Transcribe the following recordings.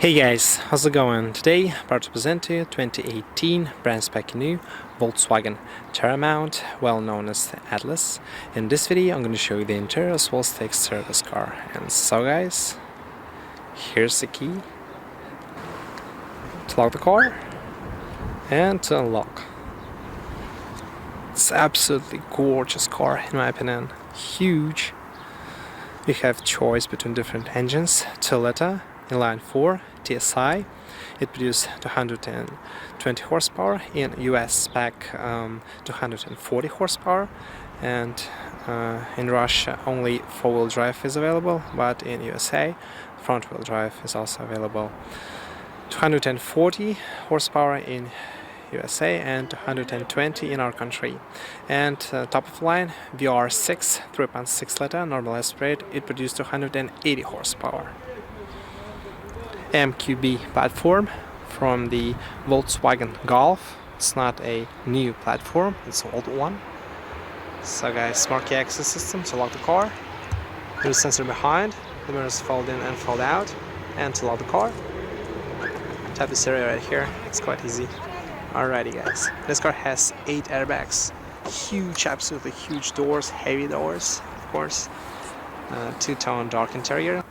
Hey guys, how's it going? Today, I'm about to present to you 2018 brand spanking new Volkswagen Terramount, well known as the Atlas. In this video, I'm going to show you the interior as well as the exterior of this car. And so guys, here's the key to lock the car and to unlock. It's absolutely gorgeous car in my opinion, huge. You have choice between different engines, Toyota inline 4 TSI. It produced 220 horsepower, in US spec 240 horsepower, and in Russia only four-wheel drive is available, but in USA front-wheel drive is also available. 240 horsepower in USA and 220 in our country. And top of the line VR6 3.6 liter normal aspirate. It produced 280 horsepower. MQB platform from the Volkswagen Golf. It's not a new platform, it's an old one. So guys, smart key access system to lock the car. There's a sensor behind, the mirrors fold in and fold out. And to lock the car, tap this area right here, it's quite easy. Alrighty guys, this car has 8 airbags, huge, absolutely huge doors, heavy doors, of course, two-tone dark interior.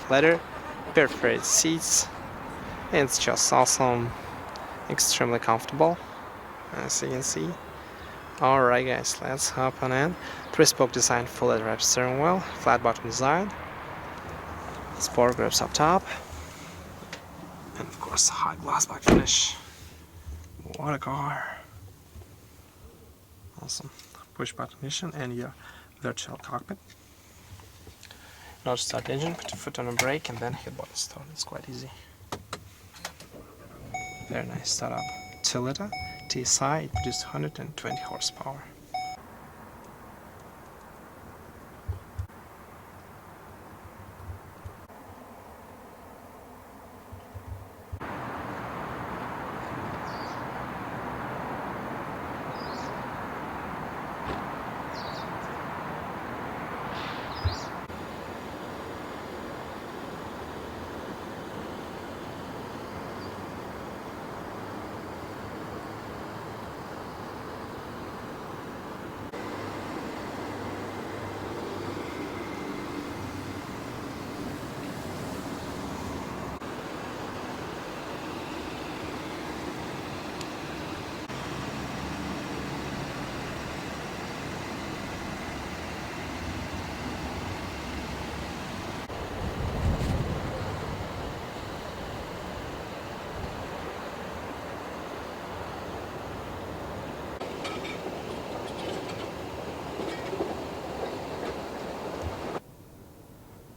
Leather, perforated seats, and it's just awesome, extremely comfortable, as you can see. Alright guys, let's hop on in. 3-spoke design, full leather wrapped steering wheel, flat bottom design, sport grips up top, and of course high gloss black finish. What a car! Awesome. Push button ignition and your virtual cockpit. Now to start the engine, put your foot on the brake and then hit button start. It's quite easy. Very nice startup. Toyota TSI, it produced 120 horsepower.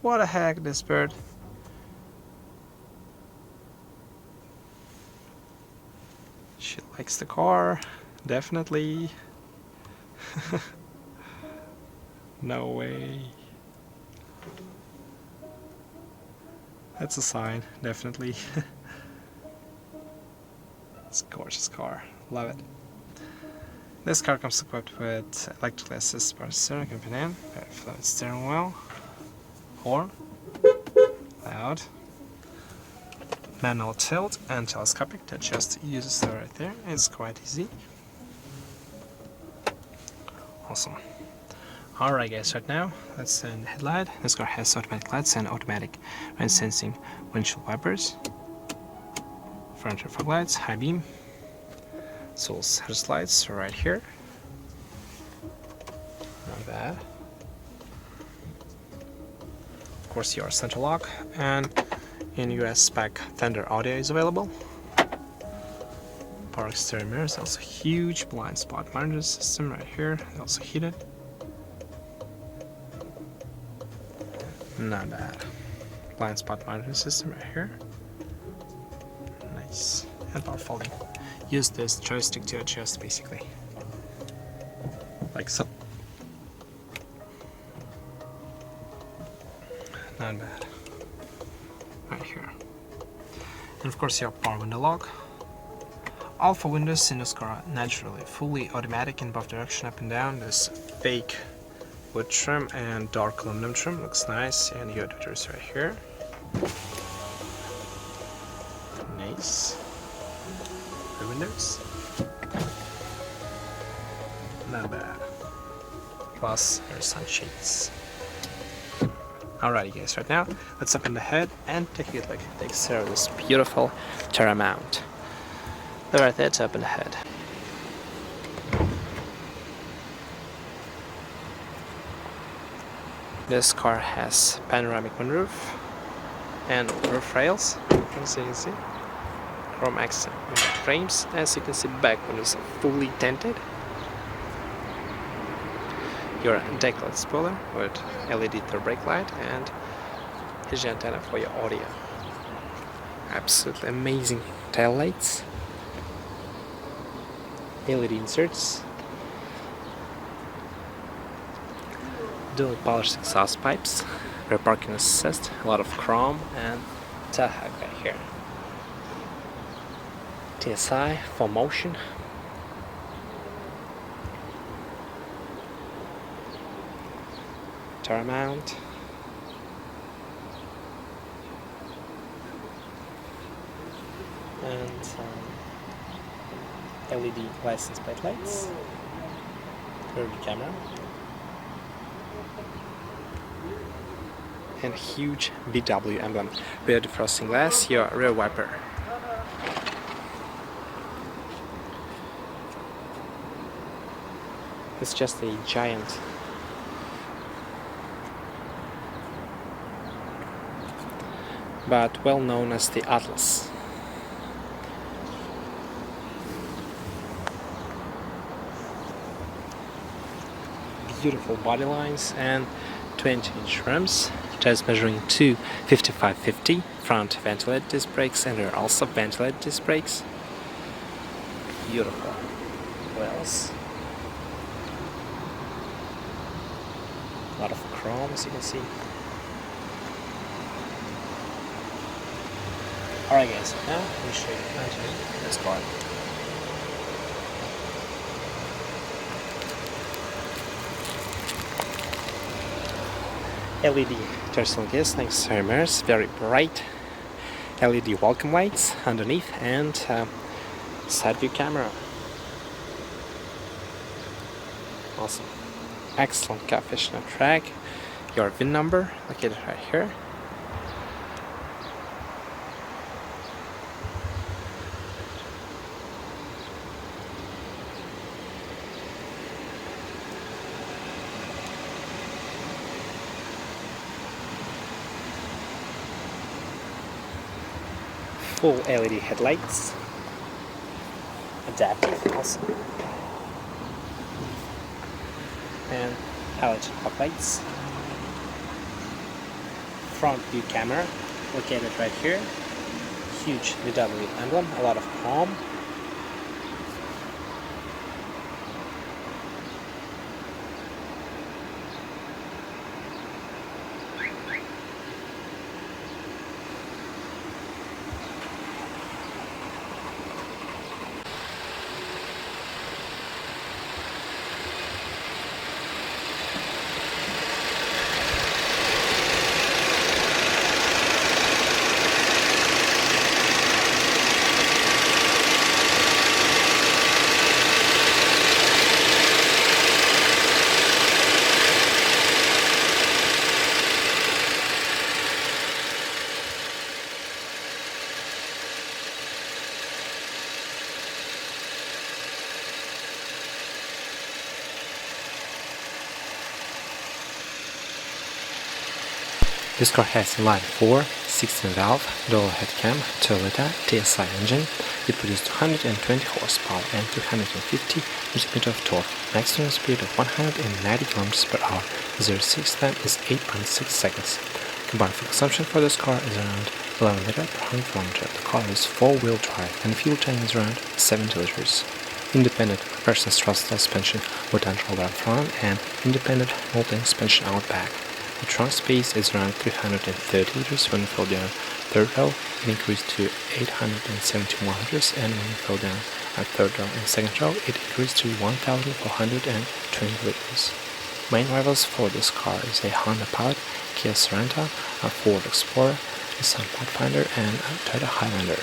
What the heck, this bird? She likes the car, definitely. No way. That's a sign, definitely. It's a gorgeous car, love it. This car comes equipped with electrically assisted power steering companion, very fluid steering wheel, horn, loud, manual tilt and telescopic to adjust user right there. It's quite easy. Awesome. Alright guys, right now let's turn the headlight. This car has automatic lights and automatic rain sensing windshield wipers. front fog lights, high beam, Soul's headlights right here. Not bad. Of course, your center lock, and in US spec Thunder audio is available. Power exterior mirrors, also huge blind spot monitor system right here, also heated. Not bad. Blind spot monitor system right here. Nice. And power folding. Use this joystick to adjust basically. Like so. Not bad. Right here. And of course your power window lock. Alpha windows in this car are naturally fully automatic in both direction, up and down. This fake wood trim and dark aluminum trim looks nice, and your tweeters right here. Nice. The windows. Not bad. Plus your sun shades. Alrighty guys, right now let's open the hood and take a good look at the exterior of this beautiful Terramount. Right there to open the hood. This car has panoramic moonroof and roof rails, as you can see. Chrome accent frames. As you can see, back windows are fully tinted. Your decklit spoiler with LED third brake light and his antenna for your audio. Absolutely amazing tail lights. LED inserts. Dual polished exhaust pipes. Rear parking assist. A lot of chrome and tail hug right here. TSI for motion. Terramount. And LED license plate lights. Rear camera. And huge VW emblem. Rear defrosting glass, your rear wiper. It's just a giant but well known as the Atlas. Beautiful body lines and 20-inch rims, tires measuring to 55/50, front ventilated disc brakes and rear also ventilated disc brakes. Beautiful wheels. A lot of chrome, as you can see. Alright guys, now let me show you underneath this car. LED touchscreen disc, thanks to mirrors, very bright. LED welcome lights underneath and side view camera. Awesome. Excellent catfish on track. Your VIN number located right here. Full LED headlights, adaptive also, and halogen fog lights. Front view camera located right here. Huge VW emblem, a lot of chrome. This car has inline 4, 16 valve, dual head cam, 2-liter TSI engine. It produced 220 horsepower and 250 Nm of torque. Maximum speed of 190 km per hour. 0-6 time is 8.6 seconds. Combined fuel consumption for this car is around 11 liter per 100 km. The car is 4-wheel drive and fuel tank is around 70 liters. Independent reverse throttle suspension with controller up front and independent multi suspension out back. The trunk space is around 330 liters when you fill down third row. It increased to 871 liters, and when you fill down at third row and second row, it increased to 1,420 liters. Main rivals for this car is a Honda Pilot, Kia Sorento, a Ford Explorer, Nissan Pathfinder, and a Toyota Highlander.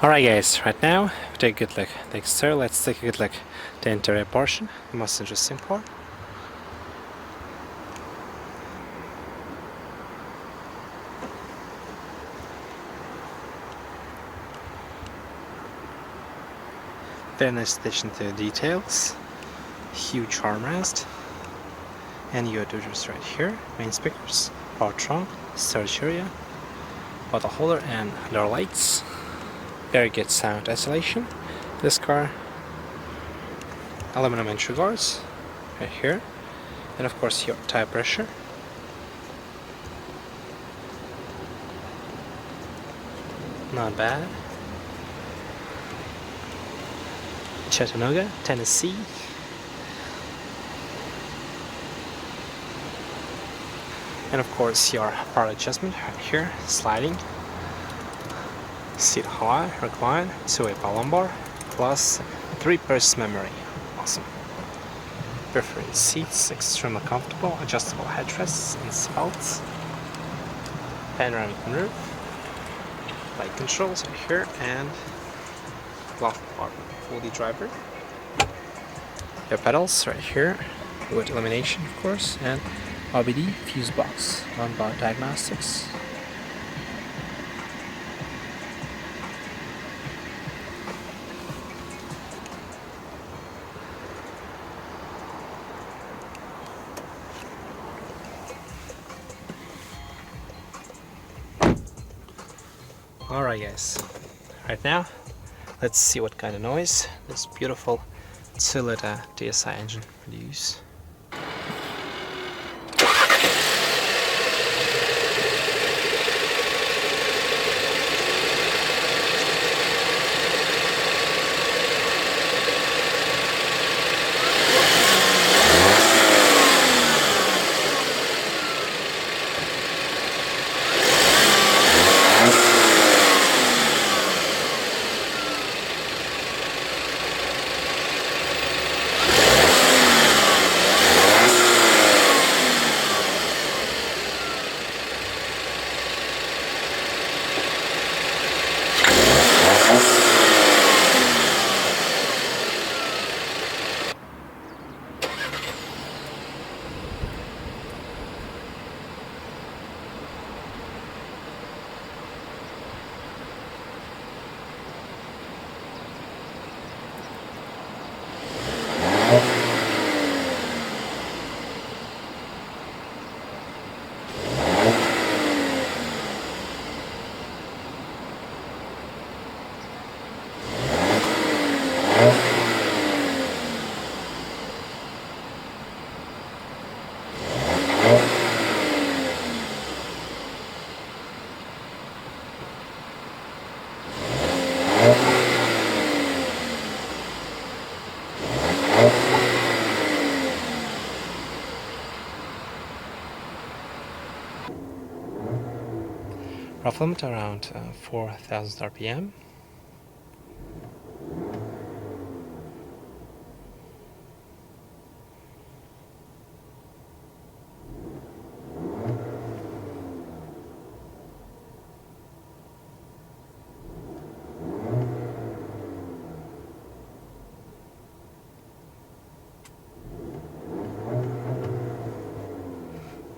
Alright guys, right now we take a good look at the exterior. Let's take a good look at the interior portion, the most interesting part. Very nice attention to the details. Huge armrest. And your doors right here. Main speakers, power trunk, storage area, bottle holder and door lights. Very good sound isolation. This car, aluminum entry guards right here, and of course your tire pressure. Not bad. Chattanooga, Tennessee. And of course your power adjustment right here, sliding. Seat high, recline, 2-way power lumbar, plus 3 pairs memory. Awesome. Preferred seats, extremely comfortable, adjustable headrests and seatbelts. Panoramic roof, light controls right here, and glove compartment for the driver. Your pedals right here with illumination, of course, and RBD fuse box, on-board diagnostics. Alright guys, right now let's see what kind of noise this beautiful 2-liter TSI engine produces. Rough limit around 4,000 RPM.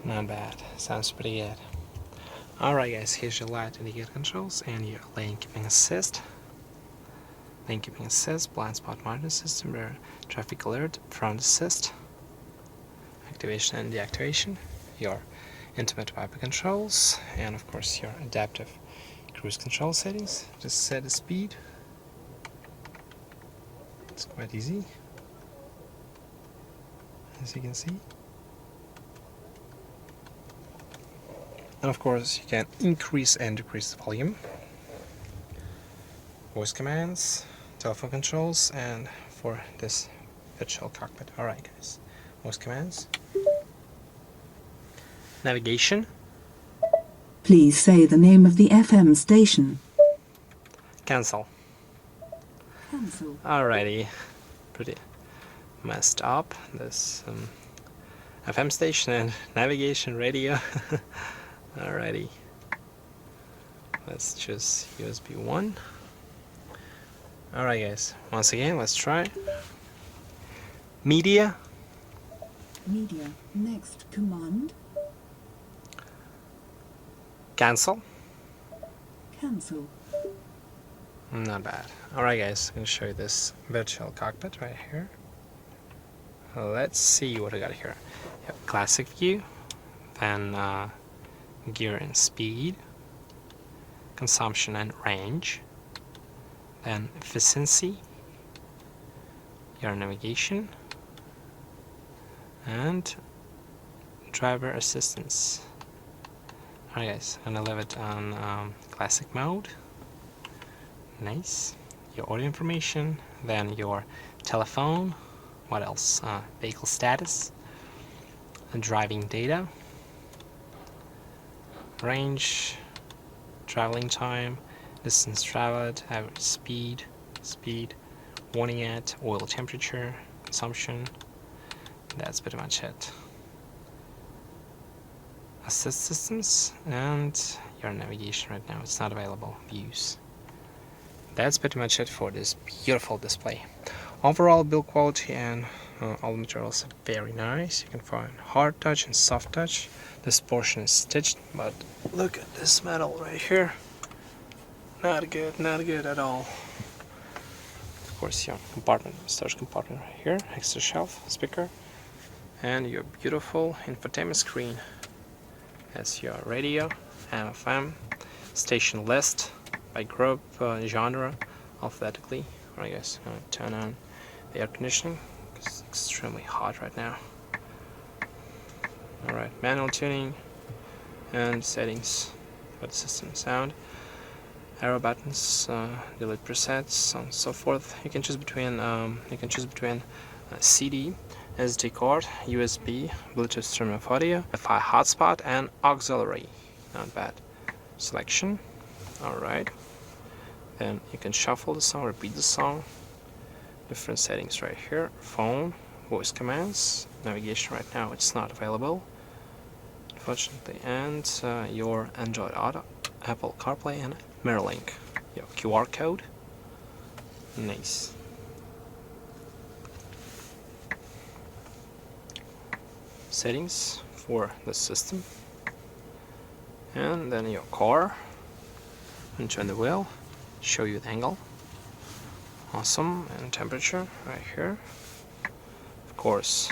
Not bad, sounds pretty good. Alright guys, here's your light indicator controls and your lane keeping assist. Lane keeping assist, blind spot monitoring system, rear traffic alert, front assist, activation and deactivation, your intimate wiper controls, and of course your adaptive cruise control settings. Just set the speed. It's quite easy, as you can see. And of course you can increase and decrease the volume. Voice commands, telephone controls, and for this virtual cockpit. Alright guys, voice commands. Navigation. Please say the name of the FM station. Cancel. Cancel. Alrighty, pretty messed up, this FM station and navigation radio. Alrighty, let's choose USB 1. Alright guys, once again let's try. Media. Media. Next command. Cancel. Cancel. Not bad. Alright guys, I'm going to show you this virtual cockpit right here. Let's see what I got here. You have classic view, then gear and speed, consumption and range, then efficiency, your navigation, and driver assistance. Alright guys, I'm gonna leave it on classic mode. Nice. your audio information, then your telephone, what else, vehicle status, driving data, range, traveling time, distance traveled, average speed, warning at, oil temperature, consumption. That's pretty much it. Assist systems and your navigation right now, it's not available. Views. That's pretty much it for this beautiful display. Overall build quality and all the materials are very nice. You can find hard touch and soft touch. This portion is stitched, but look at this metal right here. Not good at all. Of course, your compartment, storage compartment right here, extra shelf, speaker, and your beautiful infotainment screen. That's your radio, FM, station list by group, genre, alphabetically. I guess turn on the air conditioning. It's extremely hot right now. Alright, manual tuning and settings for the system. Sound, arrow buttons, delete presets, and so forth. You can choose between CD, SD card, USB, Bluetooth stream of audio, Wi-Fi hotspot, and auxiliary. Not bad. Selection. Alright. Then you can shuffle the song, repeat the song. Different settings right here. Phone, voice commands, navigation right now it's not available, unfortunately, and your Android Auto, Apple CarPlay, and MirrorLink. Your QR code. Nice. Settings for the system, and then your car, and turn the wheel, show you the angle. Awesome. And temperature right here. Of course,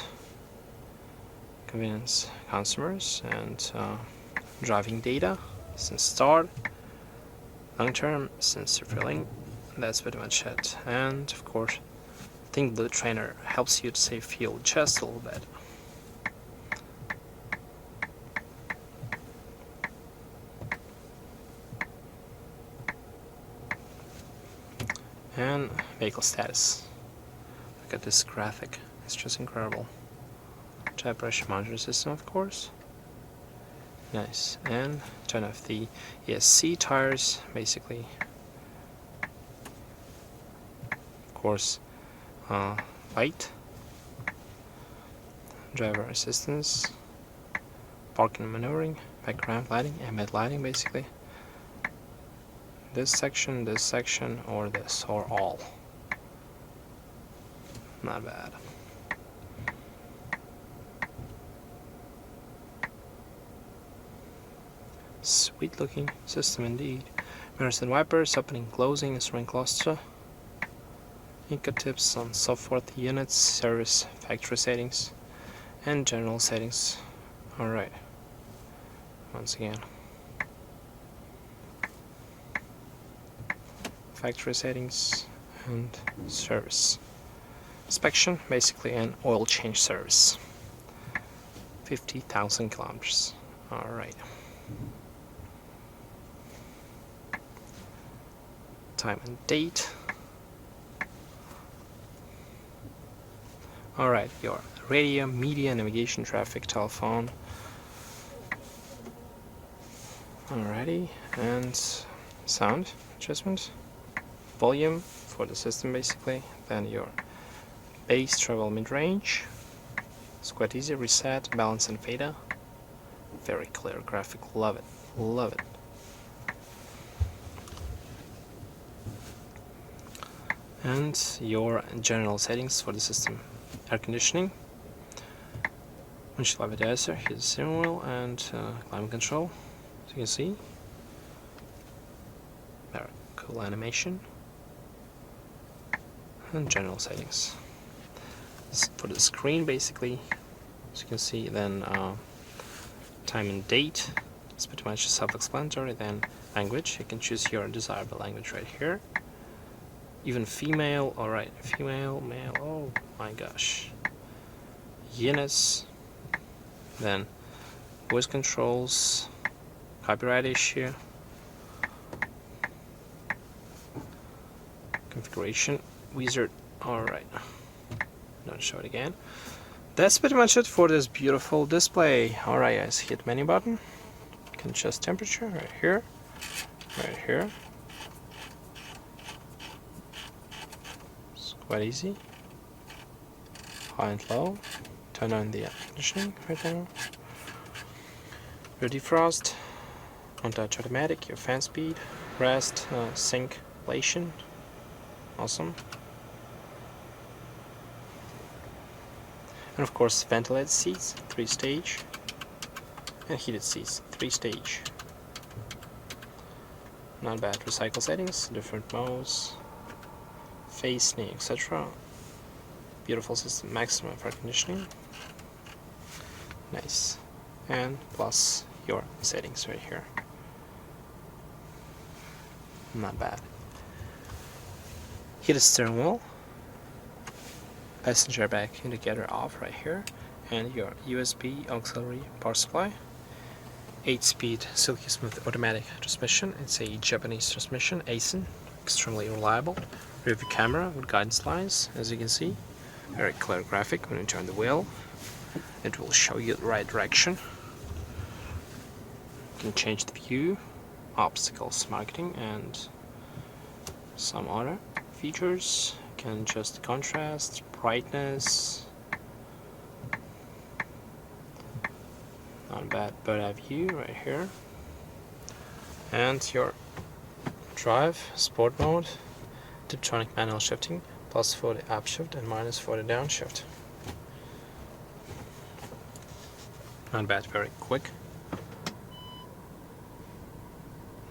convenience consumers and driving data since start, long term since refilling. That's pretty much it. And of course, Think Blue Trainer helps you to save fuel just a little bit. And vehicle status. Look at this graphic, it's just incredible. Tire pressure monitoring system, of course. Nice. And turn off the ESC tires, basically. Of course, light, driver assistance, parking and maneuvering, background lighting, ambient lighting, basically. This section, or this, or all. Not bad. Sweet looking system indeed. Mirrors and wipers, opening, closing, instrument cluster. Inca tips on so forth, units, service, factory settings, and general settings. Alright. Once again. Factory settings and service. Inspection, basically an oil change service. 50,000 kilometers. Alright. Time and date. Alright, your radio, media, navigation, traffic, telephone. Alrighty, and sound adjustment. Volume for the system, basically. Then your bass, treble, mid-range. It's quite easy. Reset, balance, and fader. Very clear graphic. Love it. Love it. And your general settings for the system. Air conditioning, windshield wiper dicer, here's the steering wheel, and climate control, as you can see. Very cool animation. And general settings. For the screen, basically, as you can see, then time and date. It's pretty much self-explanatory. Then language, you can choose your desirable language right here. Even female, alright, female, male, oh my gosh. Units, then voice controls, copyright issue, configuration. decoration wizard. Alright, don't show it again. That's pretty much it for this beautiful display. Alright guys, hit menu button. You can adjust temperature right here, right here. It's quite easy. High and low. Turn on the air conditioning right now. Your defrost, on touch automatic, your fan speed, rest, sync, relation. Awesome. And of course ventilated seats, 3-stage, and heated seats, 3-stage. Not bad. Recycle settings, different modes, face, knee, etc. Beautiful system, maximum air conditioning. Nice. And plus your settings right here. Not bad. Heated steering wheel, passenger back indicator off right here, and your USB auxiliary power supply. 8-speed silky smooth automatic transmission. It's a Japanese transmission, Aisin, extremely reliable. Rear view camera with guidance lines, as you can see. Very clear graphic when you turn the wheel. It will show you the right direction. You can change the view, obstacles marketing, and some other features. You can adjust contrast, brightness. Not bad bird eye view right here. And your drive, sport mode, Tiptronic manual shifting, plus for the upshift and minus for the downshift. Not bad, very quick.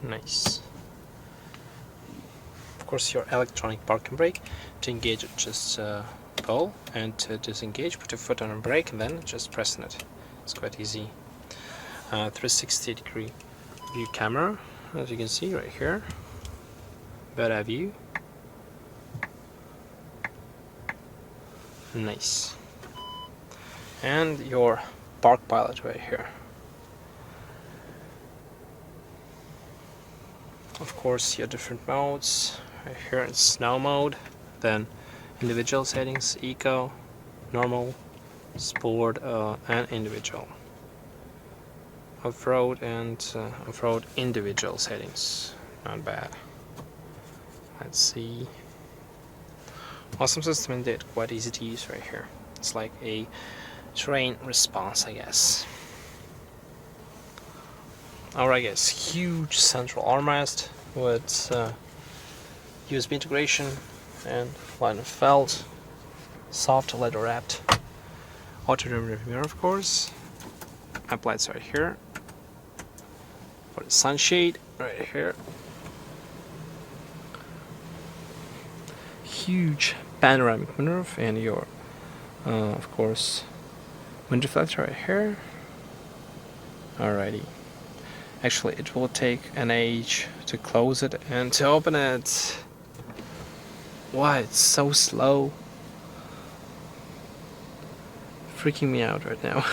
Nice. Of course, your electronic parking brake. To engage, just pull, and to disengage, put your foot on a brake, and then just press on it. It's quite easy. 360-degree view camera, as you can see right here. Better view. Nice. And your Park Pilot right here. Of course, your different modes. Right here it's snow mode, then individual settings, eco, normal, sport, and individual. Off-road and off-road individual settings. Not bad. Let's see. Awesome system indeed, quite easy to use right here. It's like a terrain response, I guess. Alright guys, huge central armrest with USB integration and liner felt, soft leather wrapped, auto rear mirror of course, uplights right here, for the sunshade right here, huge panoramic moonroof, and your of course wind reflector right here. Alrighty. Actually, it will take an age to close it and to open it. Why it's so slow? Freaking me out right now.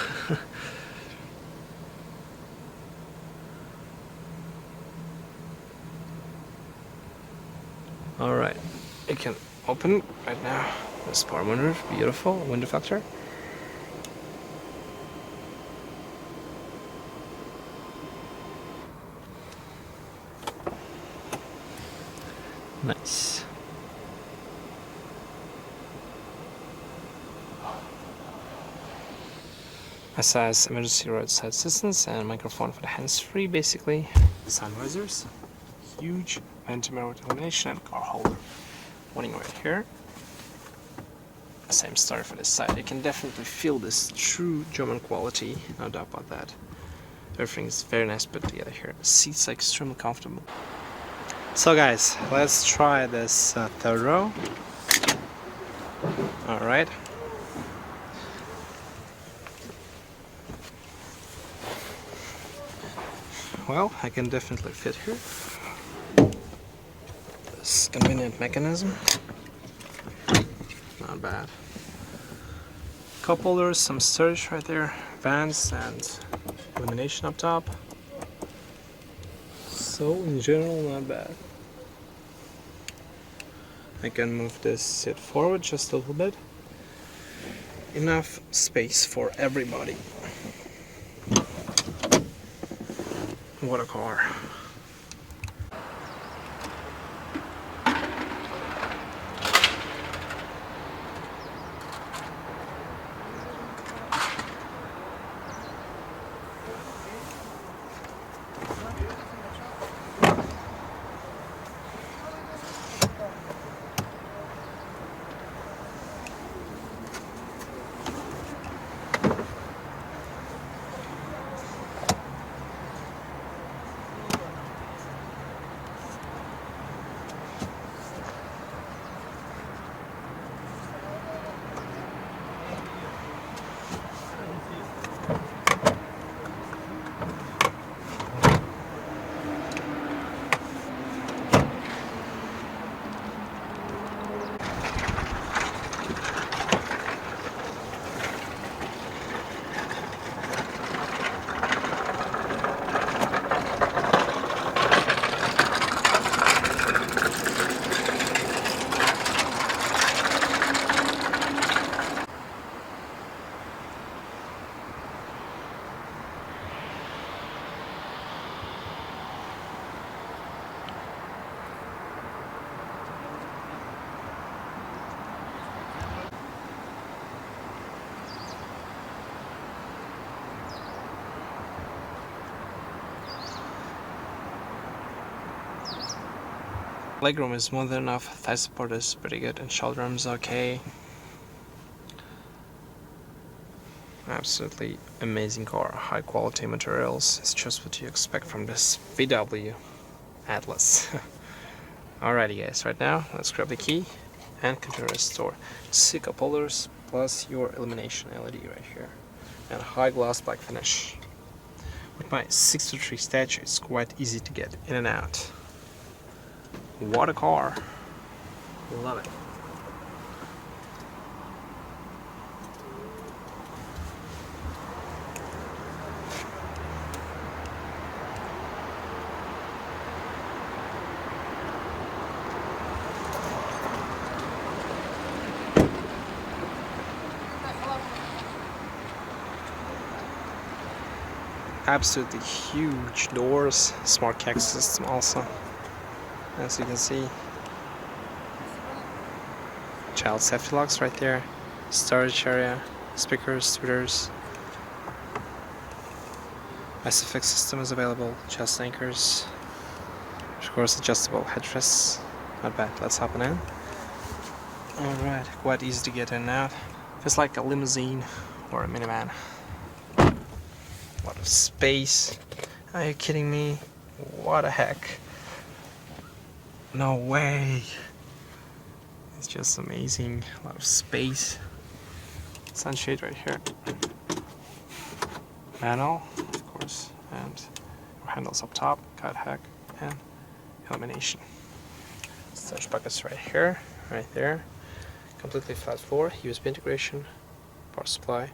Alright, it can open right now. This power moonroof, beautiful wind reflector. Nice. SS emergency roadside assistance and microphone for the hands-free, basically. Sun visors, huge ventilator illumination and car holder. Warning right here. Same story for this side. You can definitely feel this true German quality, no doubt about that. Everything is very nice put together here. The seats are extremely comfortable. So guys, let's try this third row. Alright. Well, I can definitely fit here. This convenient mechanism. Not bad. Cup holders, some storage right there, vents and illumination up top. So in general, not bad. I can move this seat forward just a little bit. Enough space for everybody. What a car. Legroom is more than enough, thigh support is pretty good, and shoulder room is okay. Absolutely amazing car, high quality materials. It's just what you expect from this VW Atlas. Alrighty guys, right now let's grab the key and continue restore. 6 cup holders plus your illumination LED right here. And high gloss black finish. With my 6'3" stature, it's quite easy to get in and out. What a car! Love it. Absolutely huge doors, smart key access system also, as you can see. Child safety locks right there, storage area, speakers, tweeters. ISOFIX system is available, chest anchors, of course adjustable headrests. Not bad, let's hop in. Alright, quite easy to get in and out. Feels like a limousine or a minivan. A lot of space. Are you kidding me? What the heck? No way. It's just amazing. A lot of space. Sunshade right here. Manual, of course, and handles up top, guide hack, and illumination. Storage buckets right here, right there. Completely flat floor, USB integration, power supply,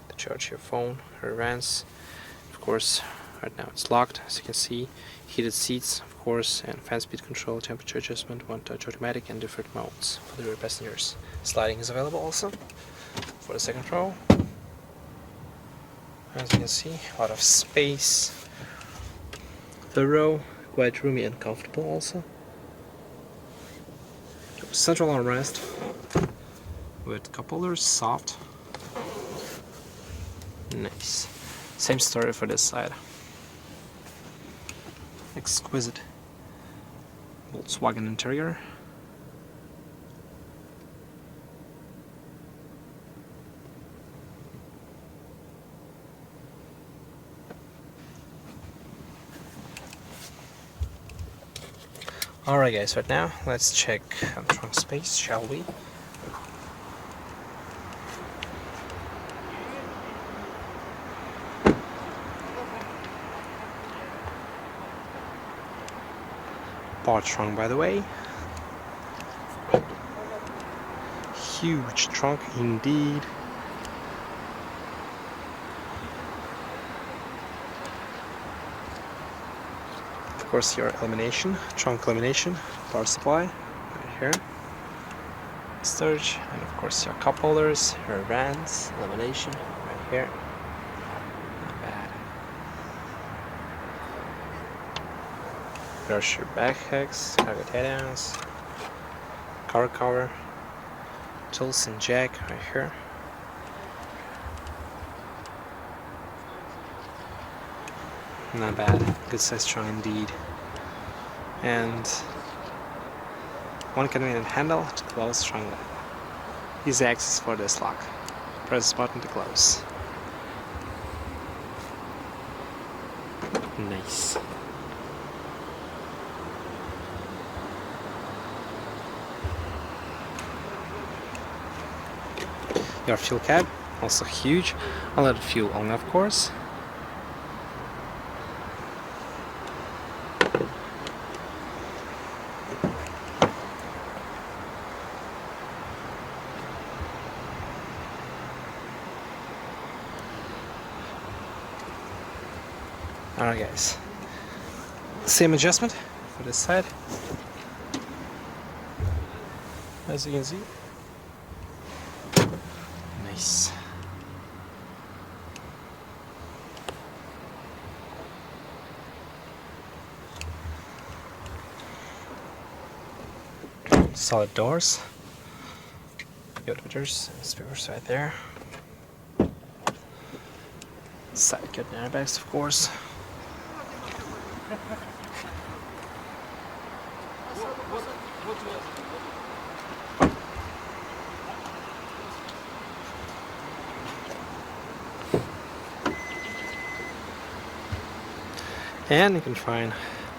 to charge your phone, or vans. Of course, right now it's locked, as you can see. Heated seats, of course, and fan speed control, temperature adjustment, one-touch automatic, and different modes for the rear passengers. Sliding is available also for the second row. As you can see, a lot of space. The row, quite roomy and comfortable also. Central armrest with cup holders, soft. Nice. Same story for this side. Exquisite Volkswagen interior. Alright guys, right now let's check trunk space, shall we? Bar trunk, by the way. Huge trunk indeed. Of course, your illumination, trunk illumination, power supply right here. storage, and of course your cup holders, your vents, illumination right here. Not bad. There's your backpacks, cargo tie-downs, car cover, tools and jack right here. Not bad, good size trunk indeed. And one convenient handle to close trunk lid. Easy access for this lock. Press this button to close. Nice. Your fuel cap, also huge. Unleaded fuel only, of course. Alright guys, same adjustment for this side, as you can see. Nice. Solid doors, good tweeters and speakers right there. Side curtain airbags, of course. And you can find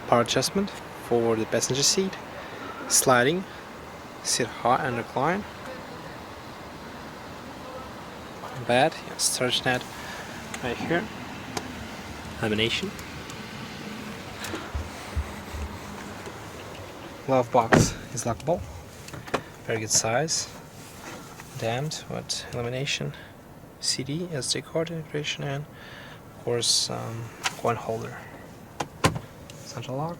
power adjustment for the passenger seat, sliding, sit high and recline. Not bad, yeah, storage net right here, lamination. Glove box is lockable, very good size, damped with illumination, CD, SD card integration, and of course coin holder, central lock,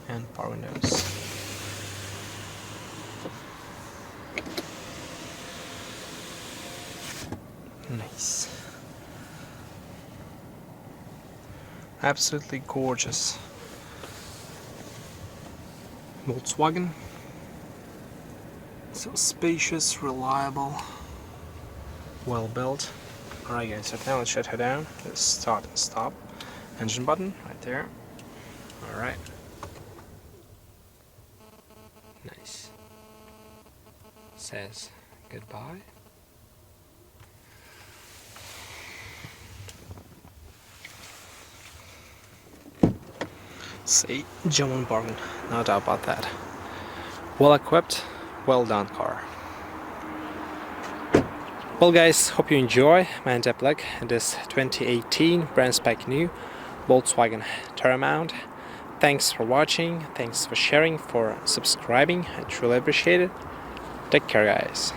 and power windows. Nice. Absolutely gorgeous Volkswagen. So spacious, reliable, well built. Alright guys, so now let's shut her down. Let's start and stop. Engine button right there. Alright. Nice. Says goodbye. See, German bargain, no doubt about that. Well equipped, well done car. Well guys, hope you enjoy my in-depth look at this 2018 brand spanking new Volkswagen Terramount. Thanks for watching, thanks for sharing, for subscribing, I truly appreciate it. Take care guys.